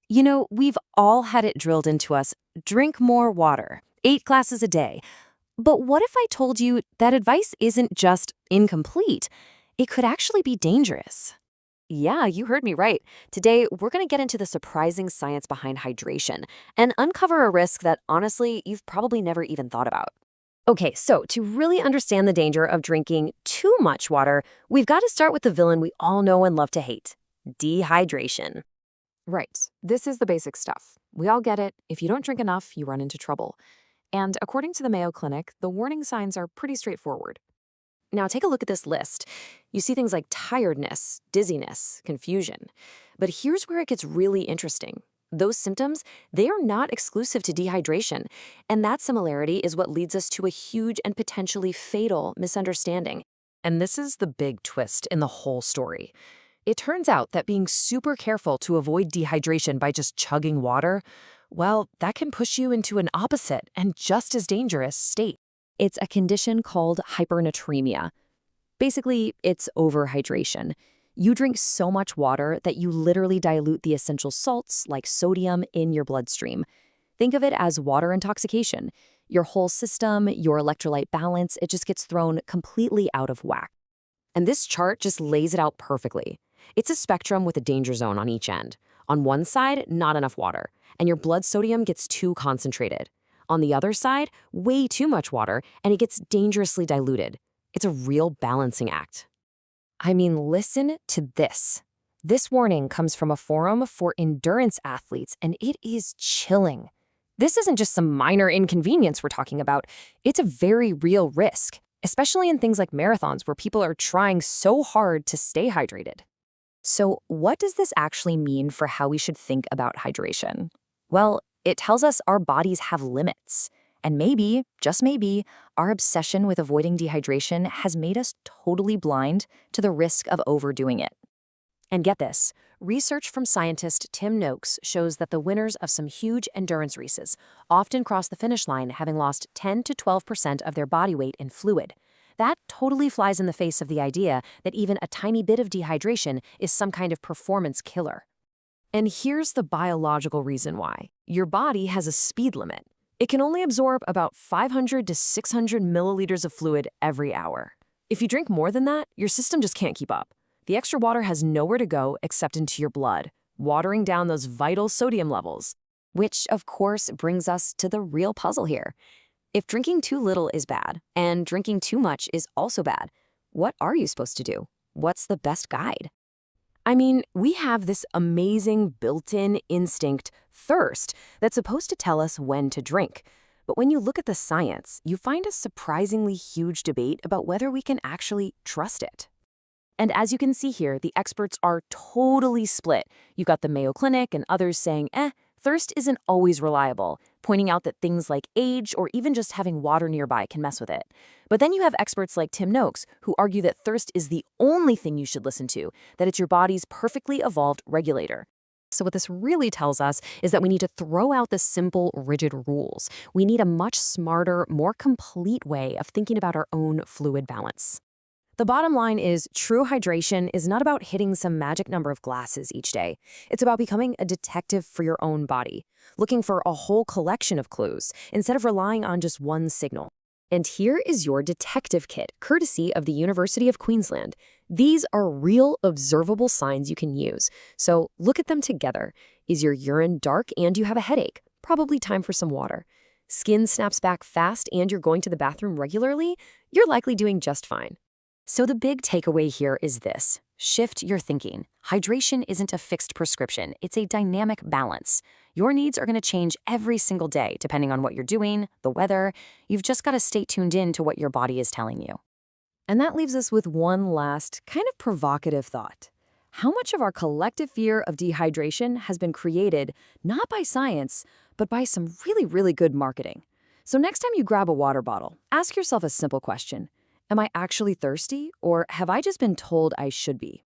You know, we've all had it drilled into us, drink more water, 8 glasses a day. But what if I told you that advice isn't just incomplete? It could actually be dangerous. Yeah, you heard me right. Today, we're going to get into the surprising science behind hydration and uncover a risk that honestly, you've probably never even thought about. Okay, so to really understand the danger of drinking too much water, we've got to start with the villain we all know and love to hate: dehydration. Right. This is the basic stuff. We all get it. If you don't drink enough, you run into trouble. And according to the Mayo Clinic, the warning signs are pretty straightforward. Now, take a look at this list. You see things like tiredness, dizziness, confusion. But here's where it gets really interesting. Those symptoms, they are not exclusive to dehydration. And that similarity is what leads us to a huge and potentially fatal misunderstanding. And this is the big twist in the whole story. It turns out that being super careful to avoid dehydration by just chugging water, well, that can push you into an opposite and just as dangerous state. It's a condition called hypernatremia. Basically, it's overhydration. You drink so much water that you literally dilute the essential salts like sodium in your bloodstream. Think of it as water intoxication. Your whole system, your electrolyte balance, it just gets thrown completely out of whack. And this chart just lays it out perfectly. It's a spectrum with a danger zone on each end. On one side, not enough water, and your blood sodium gets too concentrated. On the other side, way too much water, and it gets dangerously diluted. It's a real balancing act. I mean, listen to this. This warning comes from a forum for endurance athletes, and it is chilling. This isn't just some minor inconvenience we're talking about. It's a very real risk, especially in things like marathons where people are trying so hard to stay hydrated. So, what does this actually mean for how we should think about hydration? Well, it tells us our bodies have limits. And maybe, just maybe, our obsession with avoiding dehydration has made us totally blind to the risk of overdoing it. And get this, research from scientist Tim Noakes shows that the winners of some huge endurance races often cross the finish line having lost 10 to 12% of their body weight in fluid. That totally flies in the face of the idea that even a tiny bit of dehydration is some kind of performance killer. And here's the biological reason why. Your body has a speed limit. It can only absorb about 500 to 600 milliliters of fluid every hour. If you drink more than that, your system just can't keep up. The extra water has nowhere to go except into your blood, watering down those vital sodium levels. Which, of course, brings us to the real puzzle here. If drinking too little is bad, and drinking too much is also bad, what are you supposed to do? What's the best guide? I mean, we have this amazing built-in instinct, thirst, that's supposed to tell us when to drink. But when you look at the science, you find a surprisingly huge debate about whether we can actually trust it. And as you can see here, the experts are totally split. You've got the Mayo Clinic and others saying, thirst isn't always reliable, pointing out that things like age or even just having water nearby can mess with it. But then you have experts like Tim Noakes who argue that thirst is the only thing you should listen to, that it's your body's perfectly evolved regulator. So what this really tells us is that we need to throw out the simple, rigid rules. We need a much smarter, more complete way of thinking about our own fluid balance. The bottom line is true hydration is not about hitting some magic number of glasses each day. It's about becoming a detective for your own body, looking for a whole collection of clues instead of relying on just one signal. And here is your detective kit, courtesy of the University of Queensland. These are real, observable signs you can use. So look at them together. Is your urine dark and you have a headache? Probably time for some water. Skin snaps back fast and you're going to the bathroom regularly? You're likely doing just fine. So the big takeaway here is this: shift your thinking. Hydration isn't a fixed prescription, it's a dynamic balance. Your needs are going to change every single day depending on what you're doing, the weather. You've just got to stay tuned in to what your body is telling you. And that leaves us with one last, kind of provocative thought. How much of our collective fear of dehydration has been created not by science, but by some really, really good marketing? So next time you grab a water bottle, ask yourself a simple question. Am I actually thirsty, or have I just been told I should be?